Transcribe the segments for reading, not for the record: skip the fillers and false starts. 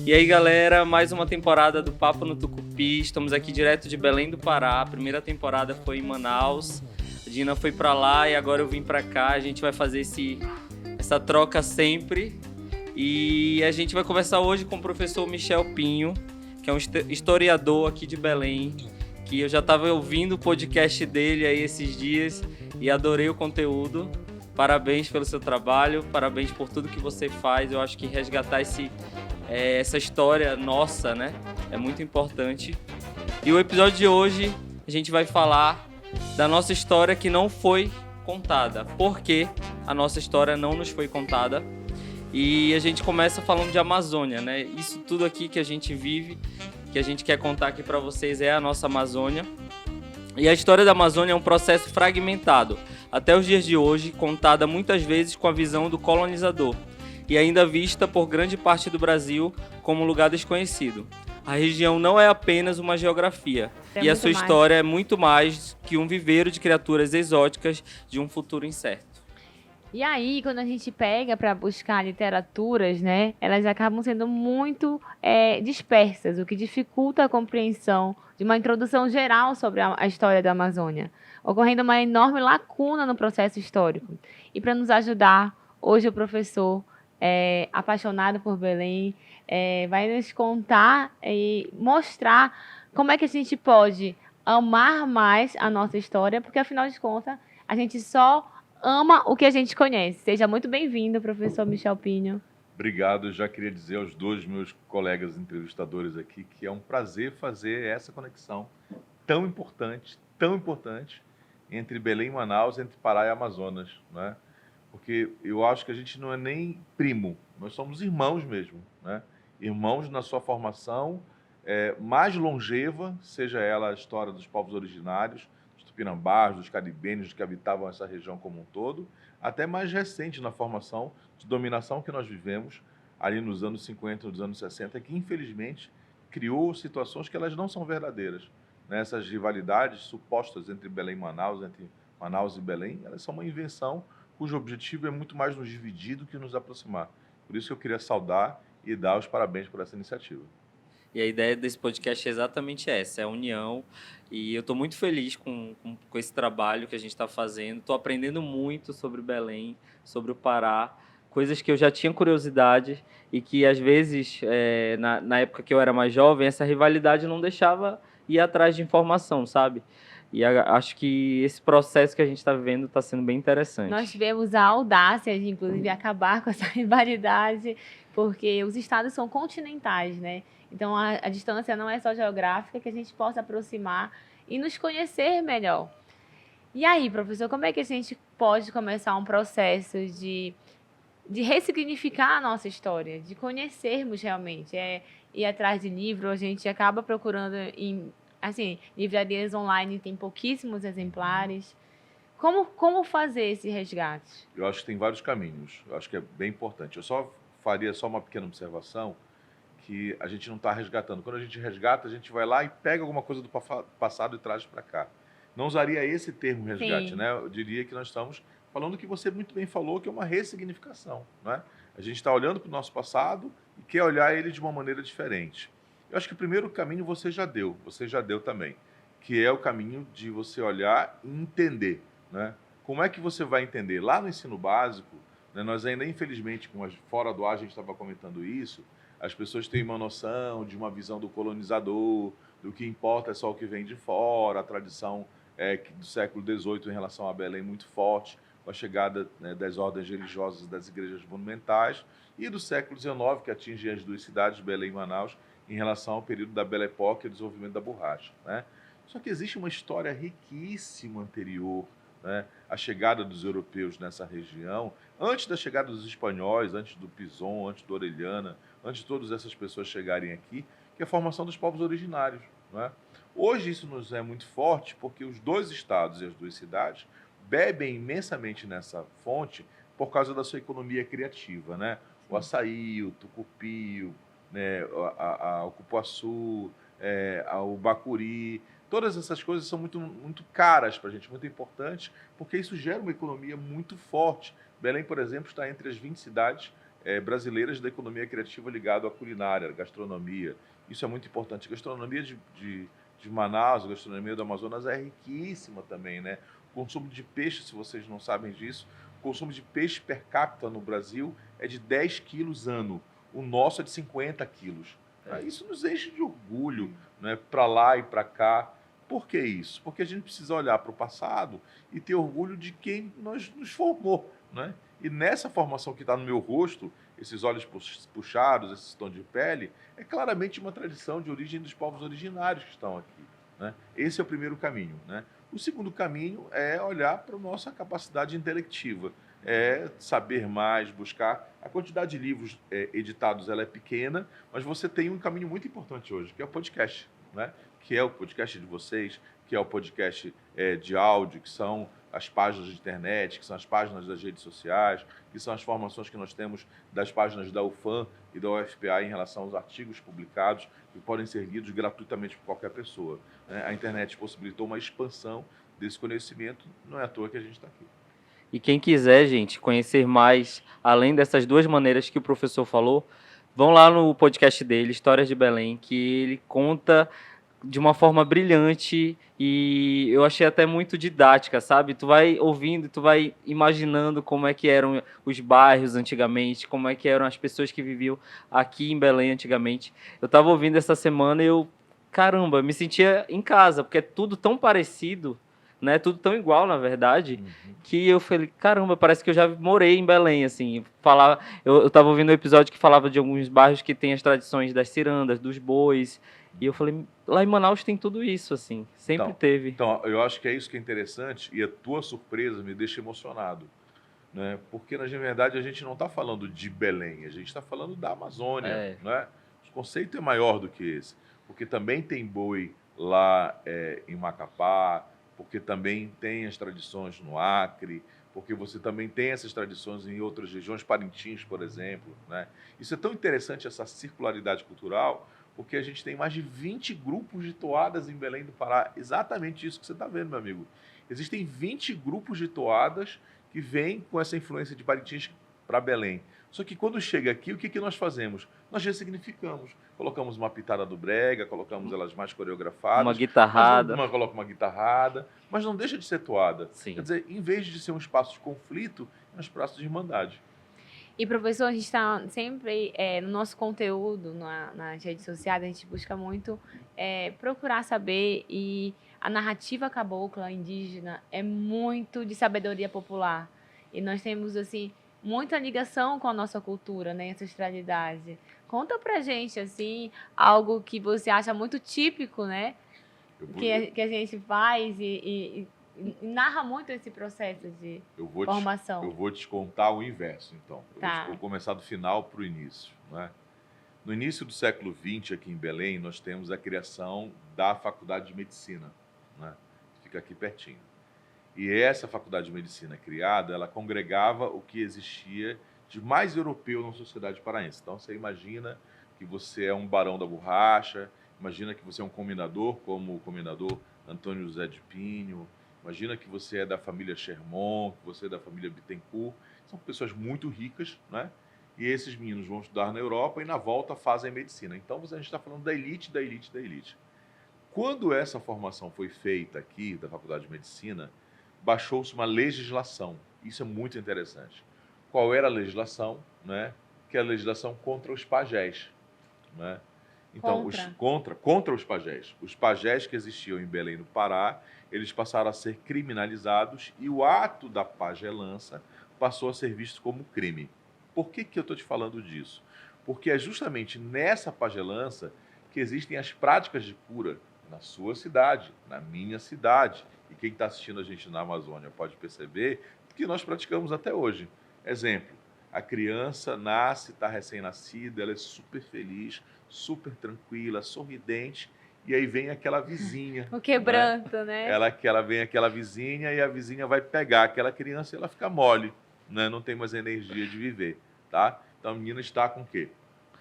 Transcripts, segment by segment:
E aí, galera, mais uma temporada do Papo no Tucupi. Estamos aqui direto de Belém do Pará. A primeira temporada foi em Manaus. A Dina foi pra lá e agora eu vim pra cá. A gente vai fazer essa troca sempre. E a gente vai conversar hoje com o professor Michel Pinho, que é um historiador aqui de Belém, que eu já estava ouvindo o podcast dele aí esses dias e adorei o conteúdo. Parabéns pelo seu trabalho, parabéns por tudo que você faz. Eu acho que resgatar essa história nossa, né, é muito importante. E o episódio de hoje a gente vai falar da nossa história que não foi contada. Por que a nossa história não nos foi contada? E a gente começa falando de Amazônia, né? Isso tudo aqui que a gente vive, que a gente quer contar aqui para vocês é a nossa Amazônia. E a história da Amazônia é um processo fragmentado, até os dias de hoje, contada muitas vezes com a visão do colonizador, e ainda vista por grande parte do Brasil como um lugar desconhecido. A região não é apenas uma geografia, e a sua história é muito mais que um viveiro de criaturas exóticas de um futuro incerto. E aí, quando a gente pega para buscar literaturas, né, elas acabam sendo muito dispersas, o que dificulta a compreensão de uma introdução geral sobre a história da Amazônia, ocorrendo uma enorme lacuna no processo histórico. E para nos ajudar, hoje o professor, apaixonado por Belém, vai nos contar e mostrar como é que a gente pode amar mais a nossa história, porque afinal de contas, a gente só ama o que a gente conhece. Seja muito bem-vindo, professor Michel Pinho. Obrigado. Eu já queria dizer aos dois meus colegas entrevistadores aqui que é um prazer fazer essa conexão tão importante entre Belém e Manaus, entre Pará e Amazonas, né? Porque eu acho que a gente não é nem primo, nós somos irmãos mesmo, né? Irmãos na sua formação mais longeva, seja ela a história dos povos originários, Tupinambás, dos caribenhos que habitavam essa região como um todo, até mais recente na formação de dominação que nós vivemos ali nos anos 50, nos anos 60, que infelizmente criou situações que elas não são verdadeiras, né? Essas rivalidades supostas entre Belém e Manaus, entre Manaus e Belém, elas são uma invenção cujo objetivo é muito mais nos dividir do que nos aproximar. Por isso eu queria saudar e dar os parabéns por essa iniciativa. E a ideia desse podcast é exatamente essa, é a união. E eu estou muito feliz com esse trabalho que a gente está fazendo. Estou aprendendo muito sobre Belém, sobre o Pará, coisas que eu já tinha curiosidade e que, às vezes, na época que eu era mais jovem, essa rivalidade não deixava ir atrás de informação, sabe? E acho que esse processo que a gente está vivendo está sendo bem interessante. Nós tivemos a audácia de, inclusive, acabar com essa rivalidade, porque os estados são continentais, né? Então, a distância não é só geográfica, que a gente possa aproximar e nos conhecer melhor. E aí, professor, como é que a gente pode começar um processo de ressignificar a nossa história, de conhecermos realmente? Ir atrás de livro, a gente acaba procurando em livrarias online, tem pouquíssimos exemplares. Como fazer esse resgate? Eu acho que tem vários caminhos, eu acho que é bem importante. Eu faria uma pequena observação, que a gente não está resgatando. Quando a gente resgata, a gente vai lá e pega alguma coisa do passado e traz para cá. Não usaria esse termo resgate, Sim. né? Eu diria que nós estamos falando o que você muito bem falou, que é uma ressignificação, né? A gente está olhando para o nosso passado e quer olhar ele de uma maneira diferente. Eu acho que o primeiro caminho você já deu também, que é o caminho de você olhar e entender, né? Como é que você vai entender? Lá no ensino básico, né, nós ainda, infelizmente, fora do ar a gente estava comentando isso, as pessoas têm uma noção de uma visão do colonizador, do que importa é só o que vem de fora, a tradição do século XVIII em relação a Belém muito forte, com a chegada, né, das ordens religiosas das igrejas monumentais, e do século XIX, que atinge as duas cidades, Belém e Manaus, em relação ao período da Belle Époque e o desenvolvimento da borracha, né? Só que existe uma história riquíssima anterior, né, à chegada dos europeus nessa região, antes da chegada dos espanhóis, antes do Pizon, antes do Orellana, antes de todas essas pessoas chegarem aqui, que é a formação dos povos originários, né? Hoje isso nos é muito forte porque os dois estados e as duas cidades bebem imensamente nessa fonte por causa da sua economia criativa, né? O açaí, o tucupi, né, o cupuaçu, o bacuri, todas essas coisas são muito, muito caras para a gente, muito importantes, porque isso gera uma economia muito forte. Belém, por exemplo, está entre as 20 cidades brasileiras da economia criativa ligado à culinária, à gastronomia. Isso é muito importante. A gastronomia de Manaus, a gastronomia do Amazonas é riquíssima também, né? O consumo de peixe, se vocês não sabem disso, o consumo de peixe per capita no Brasil é de 10 quilos ano. O nosso é de 50 quilos. Isso nos enche de orgulho, né? Para lá e para cá. Por que isso? Porque a gente precisa olhar para o passado e ter orgulho de quem nos formou, né? E nessa formação que está no meu rosto, esses olhos puxados, esse tom de pele, é claramente uma tradição de origem dos povos originários que estão aqui, né? Esse é o primeiro caminho, né? O segundo caminho é olhar para a nossa capacidade intelectiva, é saber mais, buscar. A quantidade de livros editados ela é pequena, mas você tem um caminho muito importante hoje, que é o podcast, né? Que é o podcast de vocês, que é o podcast de áudio, que são as páginas de internet, que são as páginas das redes sociais, que são as formações que nós temos das páginas da UFAM e da UFPA em relação aos artigos publicados, que podem ser lidos gratuitamente por qualquer pessoa, né? A internet possibilitou uma expansão desse conhecimento, não é à toa que a gente está aqui. E quem quiser, gente, conhecer mais, além dessas duas maneiras que o professor falou, vão lá no podcast dele, Histórias de Belém, que ele conta de uma forma brilhante e eu achei até muito didática, sabe? Tu vai ouvindo, tu vai imaginando como é que eram os bairros antigamente, como é que eram as pessoas que viviam aqui em Belém antigamente. Eu tava ouvindo essa semana e caramba, me sentia em casa, porque é tudo tão parecido, né? Tudo tão igual, na verdade, que eu falei, caramba, parece que eu já morei em Belém, assim. Eu tava ouvindo um episódio que falava de alguns bairros que tem as tradições das cirandas, dos bois, e eu falei, lá em Manaus tem tudo isso, assim, sempre teve. Então, eu acho que é isso que é interessante e a tua surpresa me deixa emocionado, né? Porque, na verdade, a gente não está falando de Belém, a gente está falando da Amazônia, né? O conceito é maior do que esse, porque também tem boi lá em Macapá, porque também tem as tradições no Acre, porque você também tem essas tradições em outras regiões, Parintins, por exemplo, né? Isso é tão interessante, essa circularidade cultural, porque a gente tem mais de 20 grupos de toadas em Belém do Pará. Exatamente isso que você está vendo, meu amigo. Existem 20 grupos de toadas que vêm com essa influência de Parintins para Belém. Só que quando chega aqui, o que nós fazemos? Nós ressignificamos. Colocamos uma pitada do brega, colocamos elas mais coreografadas. Uma guitarrada. Coloca uma guitarrada, mas não deixa de ser toada. Sim. Quer dizer, em vez de ser um espaço de conflito, é um espaço de irmandade. E, professor, a gente está sempre no nosso conteúdo, nas redes sociais, a gente busca muito procurar saber, e a narrativa cabocla indígena é muito de sabedoria popular. E nós temos, assim, muita ligação com a nossa cultura, né, ancestralidade. Conta pra gente, assim, algo que você acha muito típico, né, que a gente faz e narra muito esse processo de formação. Eu vou te contar o inverso, então. Tá. Eu vou começar do final para o início, né? No início do século XX, aqui em Belém, nós temos a criação da Faculdade de Medicina, né? Fica aqui pertinho. E essa Faculdade de Medicina criada, ela congregava o que existia de mais europeu na sociedade paraense. Então, você imagina que você é um barão da borracha, imagina que você é um comendador, como o comendador Antônio José de Pinho, imagina que você é da família Sherman, que você é da família Bittencourt. São pessoas muito ricas, né? E esses meninos vão estudar na Europa e na volta fazem medicina. Então, a gente está falando da elite, da elite, da elite. Quando essa formação foi feita aqui, da Faculdade de Medicina, baixou-se uma legislação. Isso é muito interessante. Qual era a legislação? Né? Que é a legislação contra os pajés, né? Então, contra os pajés. Os pajés que existiam em Belém do Pará, eles passaram a ser criminalizados e o ato da pajelança passou a ser visto como crime. Por que eu estou te falando disso? Porque é justamente nessa pajelança que existem as práticas de cura na sua cidade, na minha cidade. E quem está assistindo a gente na Amazônia pode perceber que nós praticamos até hoje. Exemplo, a criança nasce, está recém-nascida, ela é super feliz, super tranquila, sorridente, e aí vem aquela vizinha. O quebranto, né? Ela vem aquela vizinha e a vizinha vai pegar aquela criança e ela fica mole, né? Não tem mais energia de viver, tá? Então a menina está com o quê?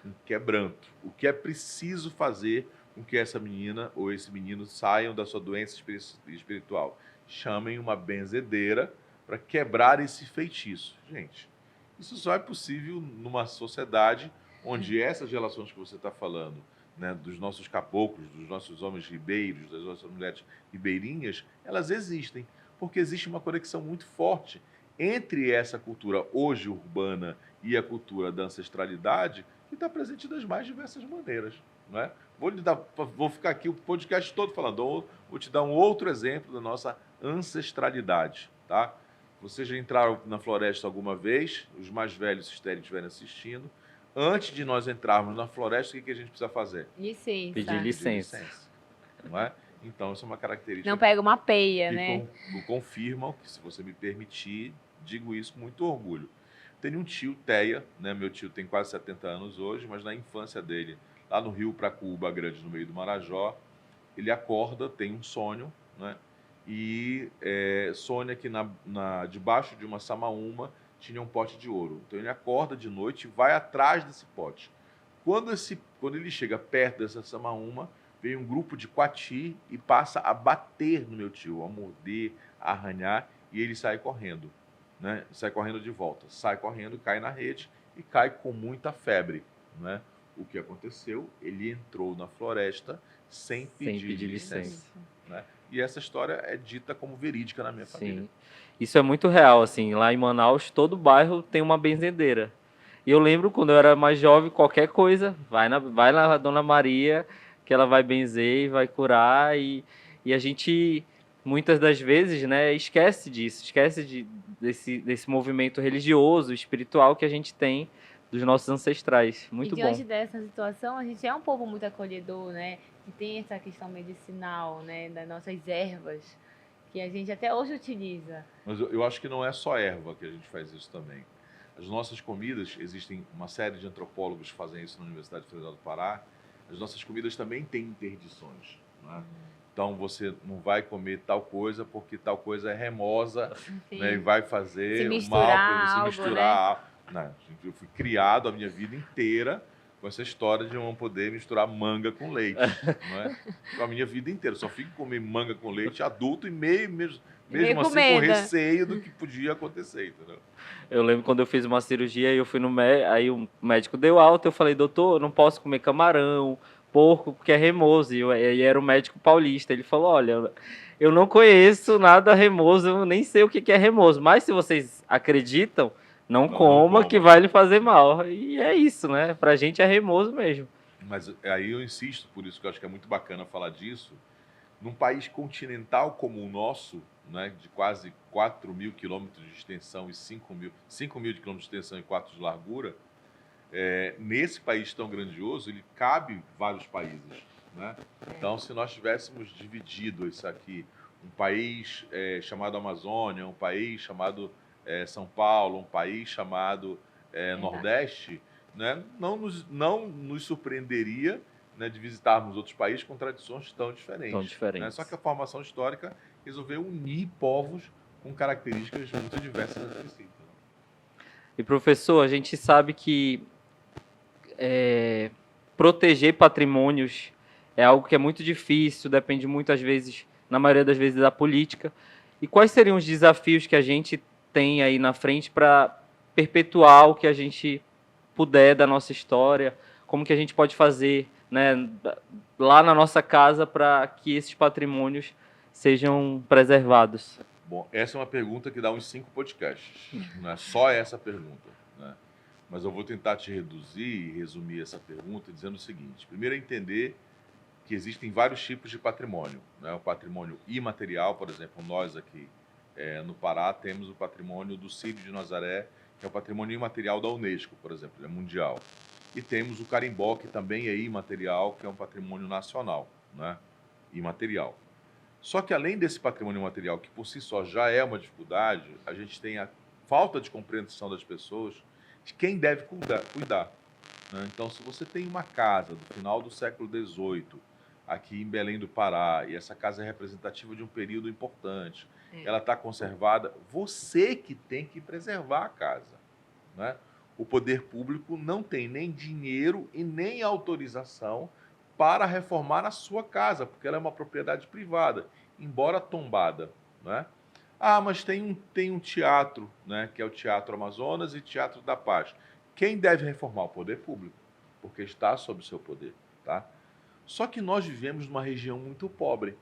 Com quebranto. O que é preciso fazer com que essa menina ou esse menino saiam da sua doença espiritual? Chamem uma benzedeira para quebrar esse feitiço. Gente, Isso só é possível numa sociedade onde essas relações que você está falando, né, dos nossos caboclos, dos nossos homens ribeiros, das nossas mulheres ribeirinhas, elas existem, porque existe uma conexão muito forte entre essa cultura hoje urbana e a cultura da ancestralidade, que está presente das mais diversas maneiras, não é? Vou ficar aqui o podcast todo falando, vou te dar um outro exemplo da nossa ancestralidade, tá? Vocês já entraram na floresta alguma vez? Os mais velhos, se estiverem assistindo. Antes de nós entrarmos na floresta, o que a gente precisa fazer? Licença. Pedir licença. Não é? Então, isso é uma característica Não pega uma peia, que né? confirmam que, se você me permitir, digo isso com muito orgulho. Tenho um tio, Teia, né? Meu tio tem quase 70 anos hoje, mas na infância dele, lá no Rio Pracuúba Grande, no meio do Marajó, ele acorda, tem um sonho, né? E sonha que debaixo de uma samaúma tinha um pote de ouro. Então ele acorda de noite e vai atrás desse pote. Quando ele chega perto dessa samaúma, vem um grupo de coati e passa a bater no meu tio, a morder, a arranhar, e ele sai correndo, né? Sai correndo de volta, sai correndo, cai na rede e cai com muita febre, né? O que aconteceu? Ele entrou na floresta sem pedir licença, né? E essa história é dita como verídica na minha família. Sim. Isso é muito real, assim. Lá em Manaus, todo bairro tem uma benzedeira. E eu lembro quando eu era mais jovem, qualquer coisa, vai na Dona Maria, que ela vai benzer e vai curar. E a gente, muitas das vezes, né, esquece disso, desse movimento religioso, espiritual que a gente tem dos nossos ancestrais. Muito E bom. diante dessa situação, a gente é um povo muito acolhedor, né? E tem essa questão medicinal, né? Das nossas ervas, que a gente até hoje utiliza. Mas eu acho que não é só erva que a gente faz isso também. As nossas comidas, existem uma série de antropólogos que fazem isso na Universidade Federal do Pará, as nossas comidas também têm interdições, né? Então você não vai comer tal coisa porque tal coisa é remosa, né, e vai fazer mal para você misturar. Né? Eu fui criado a minha vida inteira com essa história de não poder misturar manga com leite, não é? A minha vida inteira, só fico comer manga com leite adulto e mesmo assim com receio do que podia acontecer, entendeu? Eu lembro quando eu fiz uma cirurgia e eu fui no médico, aí o médico deu alta, eu falei, doutor, eu não posso comer camarão, porco, porque é remoso. E era o médico paulista. Ele falou, olha, eu não conheço nada remoso, eu nem sei o que é remoso, mas se vocês acreditam, não coma, que vai lhe fazer mal. E é isso, né? Pra gente é remoso mesmo. Mas aí eu insisto, por isso que eu acho que é muito bacana falar disso, num país continental como o nosso, né, de quase 4.000 quilômetros de extensão e 5.000 de quilômetros de extensão e 4 de largura, nesse país tão grandioso, ele cabe vários países, né? Então, se nós tivéssemos dividido isso aqui, um país chamado Amazônia, um país chamado São Paulo, um país chamado Nordeste, né, não nos surpreenderia, né, de visitarmos outros países com tradições tão diferentes. Né? Só que a formação histórica resolveu unir povos com características muito diversas entre si. E professor, a gente sabe que proteger patrimônios é algo que é muito difícil, depende muitas vezes, na maioria das vezes, da política. E quais seriam os desafios que a gente tem aí na frente para perpetuar o que a gente puder da nossa história? Como que a gente pode fazer, né, lá na nossa casa para que esses patrimônios sejam preservados? Bom, essa é uma pergunta que dá uns 5 podcasts. Não é só essa pergunta, né? Mas eu vou tentar te reduzir e resumir essa pergunta dizendo o seguinte. Primeiro, é entender que existem vários tipos de patrimônio, né? O patrimônio imaterial, por exemplo, nós aqui no Pará temos o patrimônio do Círio de Nazaré, que é o patrimônio imaterial da Unesco, por exemplo, é mundial. E temos o carimbó, que também é imaterial, que é um patrimônio nacional, né? Imaterial. Só que além desse patrimônio imaterial, que por si só já é uma dificuldade, a gente tem a falta de compreensão das pessoas de quem deve cuidar, né? Então, se você tem uma casa do final do século XVIII, aqui em Belém do Pará, e essa casa é representativa de um período importante, ela está conservada, você que tem que preservar a casa, né? O poder público não tem nem dinheiro e nem autorização para reformar a sua casa, porque ela é uma propriedade privada, embora tombada, né? Ah, mas tem um teatro, né, que é o Teatro Amazonas e Teatro da Paz. Quem deve reformar? O poder público, porque está sob o seu poder, tá? Só que nós vivemos numa região muito pobre,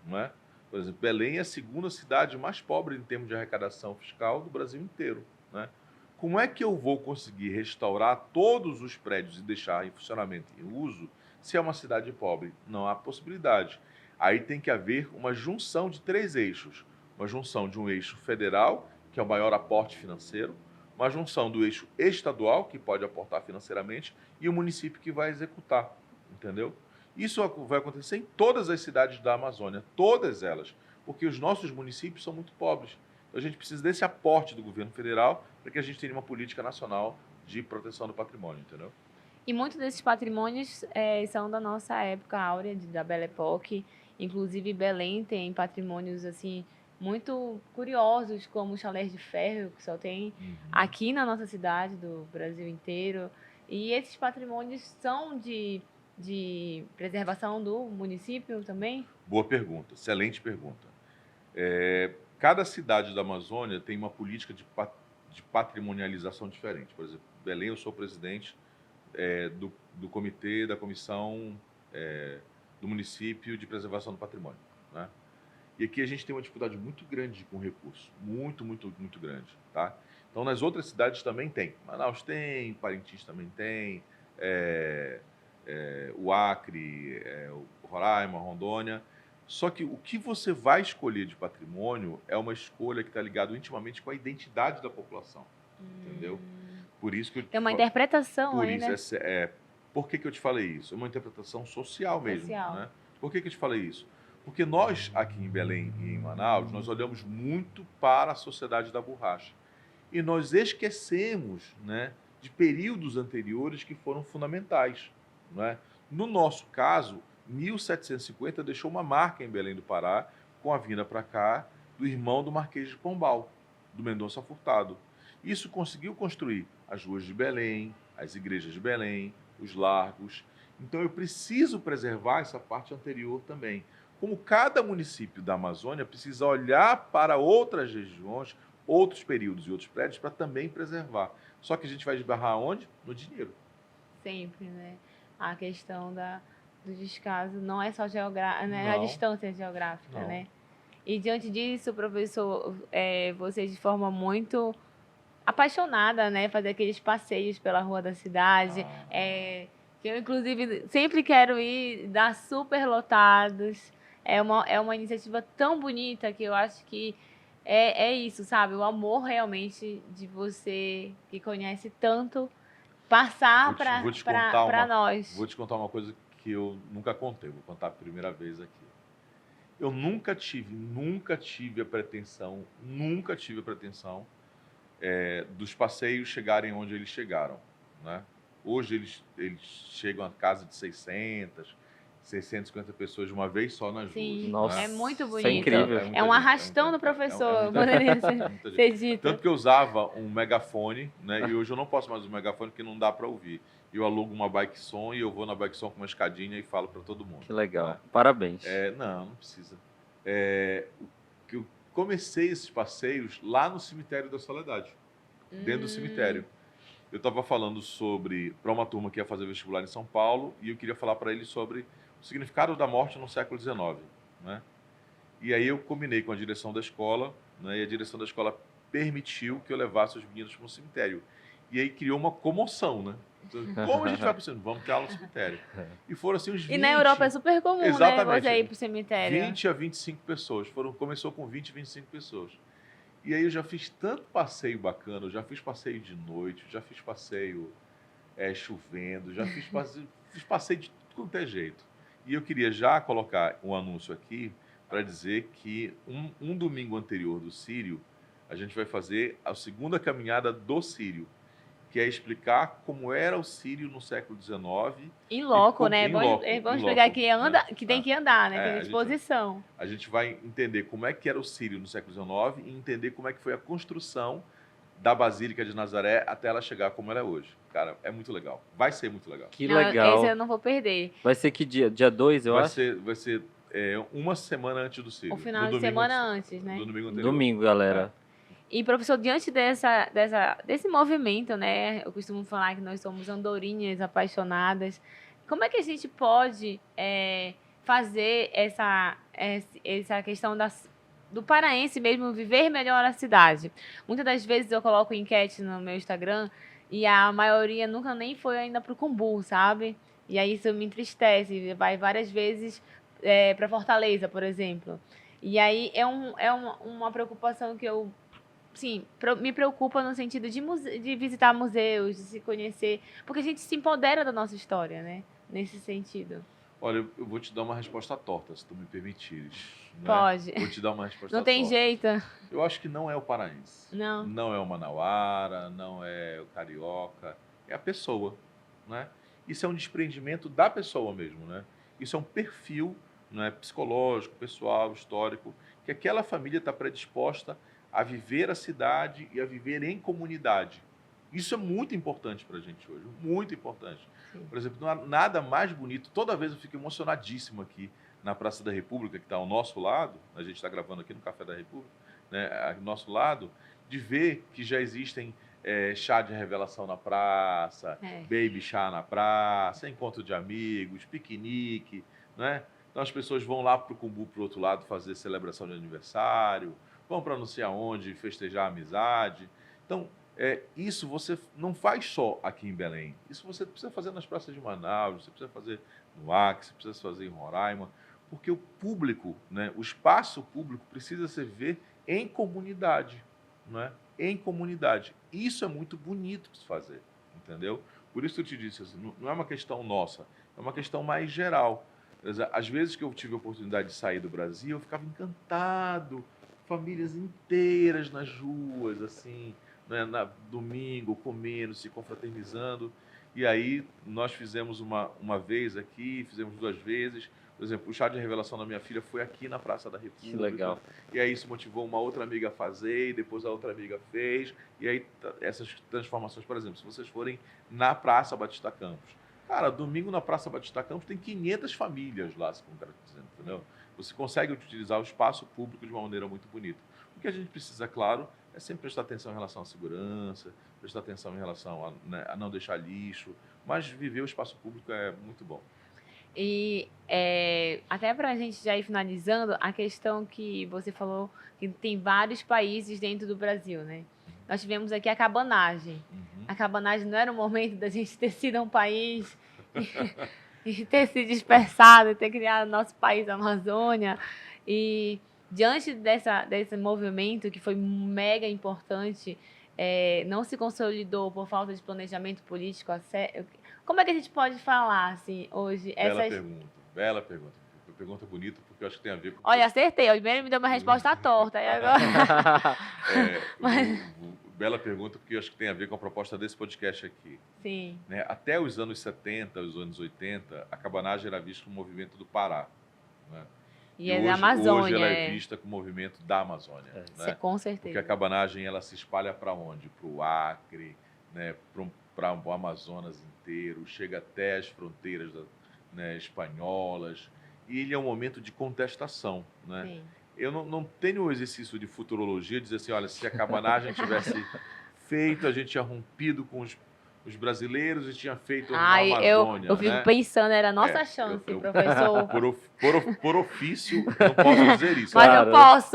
não é? Por exemplo, Belém é a segunda cidade mais pobre em termos de arrecadação fiscal do Brasil inteiro, né? Como é que eu vou conseguir restaurar todos os prédios e deixar em funcionamento, em uso, se é uma cidade pobre? Não há possibilidade. Aí tem que haver uma junção de 3 eixos. Uma junção de um eixo federal, que é o maior aporte financeiro, uma junção do eixo estadual, que pode aportar financeiramente, e o município que vai executar, entendeu? Isso vai acontecer em todas as cidades da Amazônia, todas elas, porque os nossos municípios são muito pobres. Então a gente precisa desse aporte do governo federal para que a gente tenha uma política nacional de proteção do patrimônio, entendeu? E muitos desses patrimônios são da nossa época áurea, da Belle Époque. Inclusive, Belém tem patrimônios assim muito curiosos, como o Chalés de Ferro, que só tem aqui na nossa cidade, do Brasil inteiro. E esses patrimônios são de preservação do município também? Boa pergunta, excelente pergunta. Cada cidade da Amazônia tem uma política de patrimonialização diferente. Por exemplo, Belém, eu sou presidente do comitê, da comissão do município de preservação do patrimônio, né? E aqui a gente tem uma dificuldade muito grande com recursos, muito, muito, muito grande, tá? Então, nas outras cidades também tem. Manaus tem, Parintins também tem, o Acre, o Roraima, Rondônia. Só que o que você vai escolher de patrimônio é uma escolha que está ligada intimamente com a identidade da população, entendeu? Por isso que eu Tem uma interpretação por aí, isso, né? por que eu te falei isso? É uma interpretação social mesmo, Social. né? Por que eu te falei isso? Porque nós, aqui em Belém e em Manaus, nós olhamos muito para a sociedade da borracha. E nós esquecemos, né, de períodos anteriores que foram fundamentais, não é? No nosso caso, 1750 deixou uma marca em Belém do Pará, com a vinda para cá do irmão do Marquês de Pombal, do Mendonça Furtado. Isso conseguiu construir as ruas de Belém, as igrejas de Belém, os largos. Então eu preciso preservar essa parte anterior também. Como cada município da Amazônia precisa olhar para outras regiões, outros períodos e outros prédios para também preservar. Só que a gente vai esbarrar onde? No dinheiro. Sempre, né? A questão do descaso não é só né? A Não. distância geográfica, Não. né? E diante disso, professor, você de forma muito apaixonada, né? Fazer aqueles passeios pela rua da cidade, que eu, inclusive, sempre quero ir, dar super lotados. É uma iniciativa tão bonita que eu acho que é isso, sabe? O amor realmente de você, que conhece tanto, passar para nós. Vou te contar uma coisa que eu nunca contei, vou contar a primeira vez aqui. Eu nunca tive a pretensão dos passeios chegarem onde eles chegaram, né? Hoje eles chegam a casa de 650 pessoas de uma vez só nas Sim, ruas. Nossa, Né? é muito isso bonito. é incrível. É um arrastão do professor, poderia ser dito. Tanto que eu usava um megafone, né? E hoje eu não posso mais usar um megafone porque não dá para ouvir. Eu alugo uma bike som e eu vou na bike som com uma escadinha e falo para todo mundo. Que legal. Né? Parabéns. Não precisa. Eu comecei esses passeios lá no Cemitério da Soledade, dentro do cemitério. Eu estava falando para uma turma que ia fazer vestibular em São Paulo e eu queria falar para eles sobre o significado da morte no século XIX, né? E aí eu combinei com a direção da escola, né? E a direção da escola permitiu que eu levasse os meninos para um cemitério. E aí criou uma comoção, né? Como a gente vai para o cemitério? Vamos ter aula no cemitério. E foram assim uns 20... E na Europa é super comum, Exatamente, né? Você ir para o cemitério. 20 a 25 pessoas. Começou com 20, 25 pessoas. E aí eu já fiz tanto passeio bacana, eu já fiz passeio de noite, já fiz passeio chovendo, já fiz passeio de tudo quanto é jeito. E eu queria já colocar um anúncio aqui para dizer que um domingo anterior do Círio, a gente vai fazer a segunda caminhada do Círio, que é explicar como era o Círio no século XIX. Em loco, né? Vamos explicar que tem que andar, né? Tem disposição. A gente vai entender como é que era o Círio no século XIX e entender como é que foi a construção da Basílica de Nazaré até ela chegar como ela é hoje. Cara, é muito legal. Vai ser muito legal. Que legal. Esse eu não vou perder. Vai ser que dia? Dia 2, eu acho? Vai ser uma semana antes do Círio. O final de semana antes, né? Do domingo anterior. Domingo, galera. E, professor, diante desse movimento, né? Eu costumo falar que nós somos andorinhas apaixonadas. Como é que a gente pode fazer essa questão do paraense mesmo viver melhor a cidade? Muitas das vezes eu coloco enquete no meu Instagram e a maioria nunca nem foi ainda para o Cumbu, sabe? E aí isso me entristece. Vai várias vezes para Fortaleza, por exemplo. E aí uma preocupação que eu, sim, me preocupa no sentido de visitar museus, de se conhecer, porque a gente se empodera da nossa história, né? Nesse sentido. Olha, eu vou te dar uma resposta torta, se tu me permitires. Né? Pode. Vou te dar uma resposta Não tem torta. jeito. Eu acho que não é o paraense. Não. Não é o manauara, não é o carioca. É a pessoa, né? Isso é um desprendimento da pessoa mesmo, né? Isso é um perfil, né, psicológico, pessoal, histórico, que aquela família está predisposta a viver a cidade e a viver em comunidade. Isso é muito importante para a gente hoje, muito importante. Sim. Por exemplo, não há nada mais bonito. Toda vez eu fico emocionadíssimo aqui na Praça da República, que está ao nosso lado, a gente está gravando aqui no Café da República, né, ao nosso lado, de ver que já existem chá de revelação na praça, baby chá na praça, encontro de amigos, piquenique, né? Então as pessoas vão lá para o Cumbu, para o outro lado, fazer celebração de aniversário, vão para não sei aonde festejar a amizade. Então, isso você não faz só aqui em Belém. Isso você precisa fazer nas praças de Manaus, você precisa fazer no Acre, você precisa fazer em Roraima, porque o público, né, o espaço público precisa se ver em comunidade, não é? Em comunidade. Isso é muito bonito de se fazer, entendeu? Por isso eu te disse, assim, não é uma questão nossa, é uma questão mais geral. Às vezes que eu tive a oportunidade de sair do Brasil, eu ficava encantado, famílias inteiras nas ruas, assim, né, domingo, comendo, se confraternizando. E aí nós fizemos uma vez aqui, fizemos 2 vezes. Por exemplo, o chá de revelação da minha filha foi aqui na Praça da República. Que legal. E aí isso motivou uma outra amiga a fazer, e depois a outra amiga fez. E aí essas transformações, por exemplo, se vocês forem na Praça Batista Campos. Cara, domingo na Praça Batista Campos tem 500 famílias lá, como o cara está dizendo, entendeu? Você consegue utilizar o espaço público de uma maneira muito bonita. O que a gente precisa, claro, é sempre prestar atenção em relação à segurança, prestar atenção em relação a não deixar lixo, mas viver o espaço público é muito bom. E até para a gente já ir finalizando, a questão que você falou que tem vários países dentro do Brasil, né? Nós tivemos aqui a cabanagem. A cabanagem não era o momento da gente ter sido um país e ter se dispersado, ter criado nosso país, a Amazônia. E diante desse movimento que foi mega importante, não se consolidou por falta de planejamento político. Como é que a gente pode falar, assim, hoje? Bela pergunta. Pergunta bonita, porque eu acho que tem a ver com... Olha, acertei. O Ribeiro me deu uma resposta torta. E agora... Bela pergunta, porque eu acho que tem a ver com a proposta desse podcast aqui. Sim. Né? Até os anos 70, os anos 80, a cabanagem era vista como movimento do Pará. Né? E da Amazônia. Hoje ela é vista como movimento da Amazônia. Né? Com certeza. Porque a cabanagem ela se espalha para onde? Para o Acre, né? Para o Amazonas inteiro, chega até as fronteiras espanholas. E ele é um momento de contestação. Né? Sim. Eu não tenho o exercício de futurologia, de dizer assim, olha, se a cabanagem tivesse feito, a gente tinha rompido com os brasileiros e tinha feito na Amazônia. Eu fico pensando, era a nossa chance, professor. Por ofício, não posso dizer isso. Mas claro,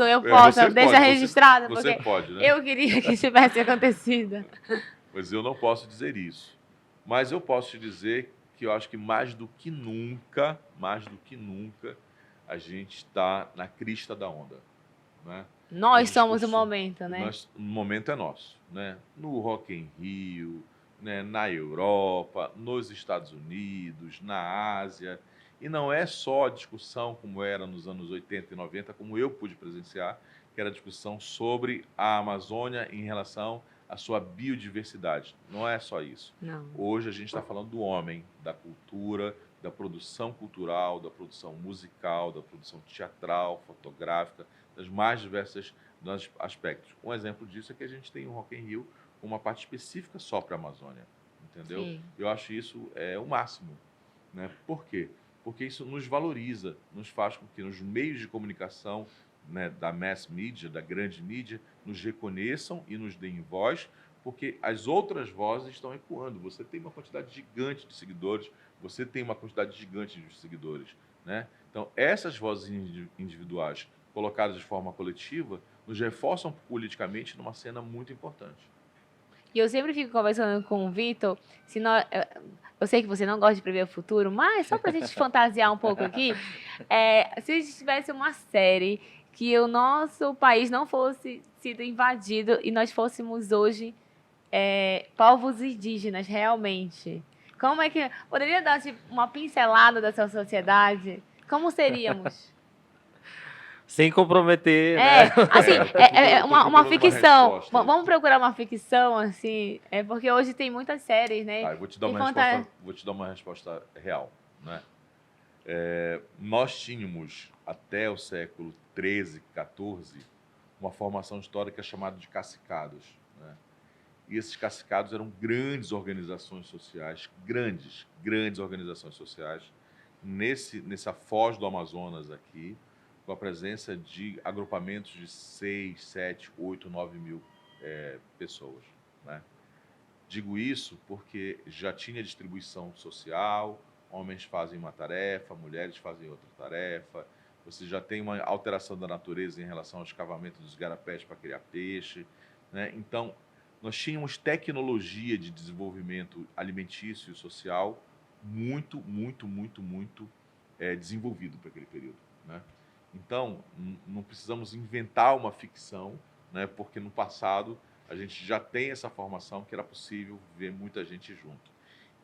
eu posso, deixa registrado. Você pode, né? Eu queria que tivesse acontecido. Mas eu não posso dizer isso. Mas eu posso te dizer que eu acho que mais do que nunca, a gente está na crista da onda. Né? Nós somos o momento, né? O momento é nosso. Né? No Rock in Rio, né? Na Europa, nos Estados Unidos, na Ásia. E não é só a discussão como era nos anos 80 e 90, como eu pude presenciar, que era a discussão sobre a Amazônia em relação à sua biodiversidade. Não é só isso. Não. Hoje a gente está falando do homem, da cultura, da produção cultural, da produção musical, da produção teatral, fotográfica, das mais diversas aspectos. Um exemplo disso é que a gente tem o Rock in Rio com uma parte específica só para a Amazônia, entendeu? Sim. Eu acho isso o máximo. Né? Por quê? porque isso nos valoriza, nos faz com que nos meios de comunicação, né, da mass media, da grande mídia, nos reconheçam e nos deem voz, porque as outras vozes estão ecoando. Você tem uma quantidade gigante de seguidores, você tem uma quantidade gigante de seguidores, né? Então, essas vozes individuais colocadas de forma coletiva nos reforçam politicamente numa cena muito importante. E eu sempre fico conversando com o Vitor, se nós, eu sei que você não gosta de prever o futuro, mas só para a gente fantasiar um pouco aqui, se a gente tivesse uma série que o nosso país não fosse sido invadido e nós fôssemos hoje povos indígenas, realmente, como é que... Poderia dar tipo, uma pincelada dessa sociedade? Como seríamos? Sem comprometer, né? Assim, uma ficção. resposta aí. Vamos procurar uma ficção, assim, porque hoje tem muitas séries, né? Tá, eu vou te dar uma resposta real, né? Nós tínhamos, até o século XIII, XIV, uma formação histórica chamada de cacicados, né? E esses cacicados eram grandes organizações sociais, grandes organizações sociais, nessa foz do Amazonas aqui, com a presença de agrupamentos de 6, 7, 8, 9 mil pessoas, né? Digo isso porque já tinha distribuição social, homens fazem uma tarefa, mulheres fazem outra tarefa, você já tem uma alteração da natureza em relação ao escavamento dos igarapés para criar peixe, né? Então, nós tínhamos tecnologia de desenvolvimento alimentício e social muito desenvolvido para aquele período, né? Então, não precisamos inventar uma ficção, né? Porque no passado a gente já tem essa formação que era possível ver muita gente junto.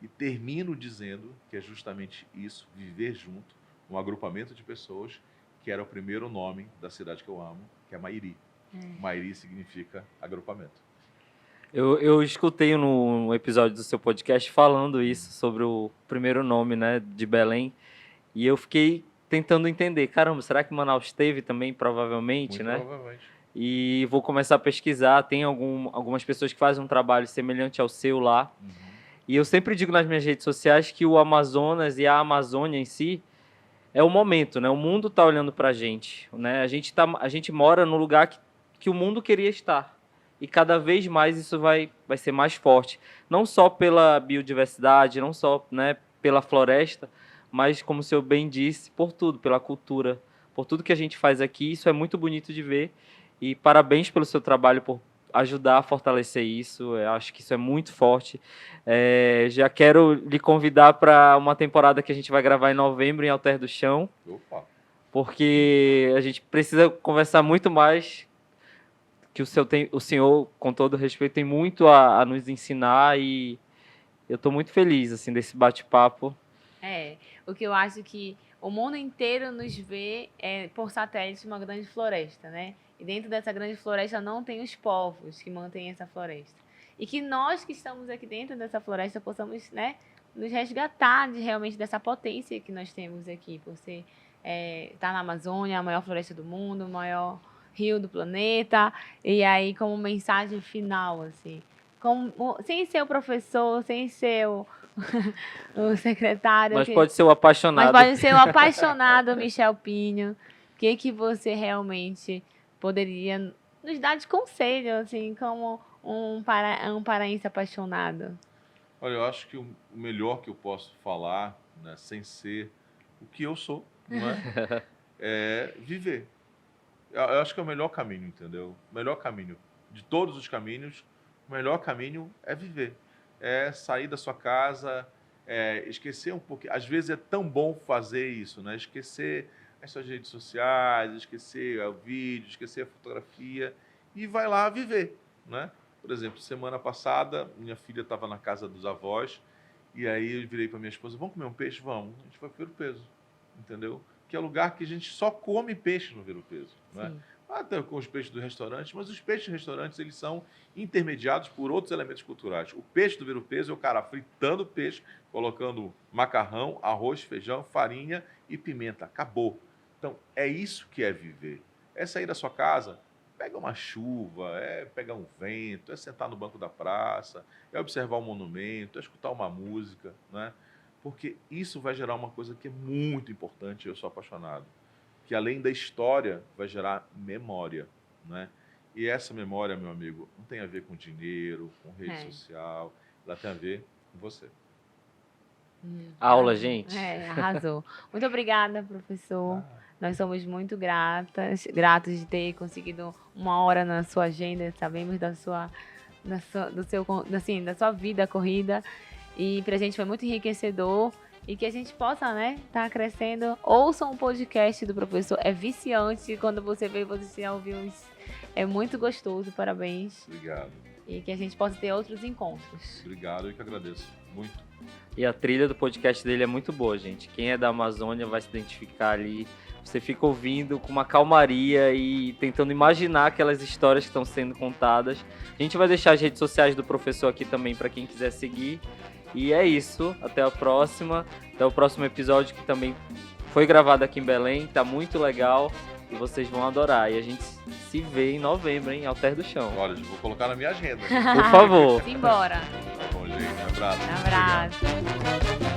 E termino dizendo que é justamente isso, viver junto, um agrupamento de pessoas, que era o primeiro nome da cidade que eu amo, que é Mairi. Mairi significa agrupamento. Eu escutei no episódio do seu podcast falando isso, sobre o primeiro nome, né, de Belém, e eu fiquei tentando entender, caramba, será que Manaus teve também? Provavelmente, Muito né? provavelmente. E vou começar a pesquisar, tem algumas pessoas que fazem um trabalho semelhante ao seu lá, e eu sempre digo nas minhas redes sociais que o Amazonas e a Amazônia em si é o momento, né? O mundo está olhando para a gente, né? A gente mora no lugar que o mundo queria estar. E cada vez mais isso vai ser mais forte. Não só pela biodiversidade, não só, né, pela floresta, mas, como o senhor bem disse, por tudo, pela cultura, por tudo que a gente faz aqui. Isso é muito bonito de ver. E parabéns pelo seu trabalho, por ajudar a fortalecer isso. Eu acho que isso é muito forte. Já quero lhe convidar para uma temporada que a gente vai gravar em novembro, em Alter do Chão. Opa! Porque a gente precisa conversar muito mais, que o senhor, com todo respeito, tem muito a nos ensinar, e eu estou muito feliz assim, desse bate-papo. O que eu acho que o mundo inteiro nos vê por satélite uma grande floresta, né? E dentro dessa grande floresta não tem os povos que mantêm essa floresta. E que nós que estamos aqui dentro dessa floresta possamos, né, nos resgatar realmente dessa potência que nós temos aqui, por ser tá na Amazônia, a maior floresta do mundo, o maior rio do planeta, e aí como mensagem final, assim, sem ser o professor, sem ser o secretário... Mas pode ser o apaixonado. Mas pode ser o apaixonado Michel Pinho. O que você realmente poderia nos dar de conselho, assim, como um paraense apaixonado? Olha, eu acho que o melhor que eu posso falar, né, sem ser o que eu sou, não é viver. Eu acho que é o melhor caminho, entendeu? O melhor caminho. De todos os caminhos, o melhor caminho é viver. É sair da sua casa, esquecer um pouquinho. Às vezes é tão bom fazer isso, né? Esquecer as suas redes sociais, esquecer o vídeo, esquecer a fotografia e vai lá viver, né? Por exemplo, semana passada, minha filha estava na casa dos avós e aí eu virei para minha esposa, vamos comer um peixe? Vamos. A gente foi ver o peso, entendeu? Que é lugar que a gente só come peixe no Ver o Peso, né? Até com os peixes do restaurante, mas os peixes dos restaurantes, eles são intermediados por outros elementos culturais. O peixe do Ver o Peso é o cara fritando peixe, colocando macarrão, arroz, feijão, farinha e pimenta. Acabou. Então, é isso que é viver. É sair da sua casa, pega uma chuva, pegar um vento, sentar no banco da praça, observar um monumento, escutar uma música, né? Porque isso vai gerar uma coisa que é muito importante, eu sou apaixonado, que além da história, vai gerar memória, né? E essa memória, meu amigo, não tem a ver com dinheiro, com rede social, ela tem a ver com você. Aula, gente. Arrasou. Muito obrigada, professor. Nós somos muito gratos de ter conseguido 1 hora na sua agenda. Sabemos da sua vida corrida. E pra gente foi muito enriquecedor. E que a gente possa, né, tá crescendo. Ouçam um podcast do professor. É viciante. Quando você vê, você ouviu. É muito gostoso. Parabéns. Obrigado. E que a gente possa ter outros encontros. Obrigado, eu que agradeço. Muito. E a trilha do podcast dele é muito boa, gente. Quem é da Amazônia vai se identificar ali. Você fica ouvindo com uma calmaria e tentando imaginar aquelas histórias que estão sendo contadas. A gente vai deixar as redes sociais do professor aqui também para quem quiser seguir. E é isso. Até a próxima. Até o próximo episódio, que também foi gravado aqui em Belém. Tá muito legal e vocês vão adorar. E a gente se vê em novembro, hein? Alter do Chão. Olha, eu vou colocar na minha agenda. Por favor. Simbora. Tá bom, gente. Um abraço. Um abraço.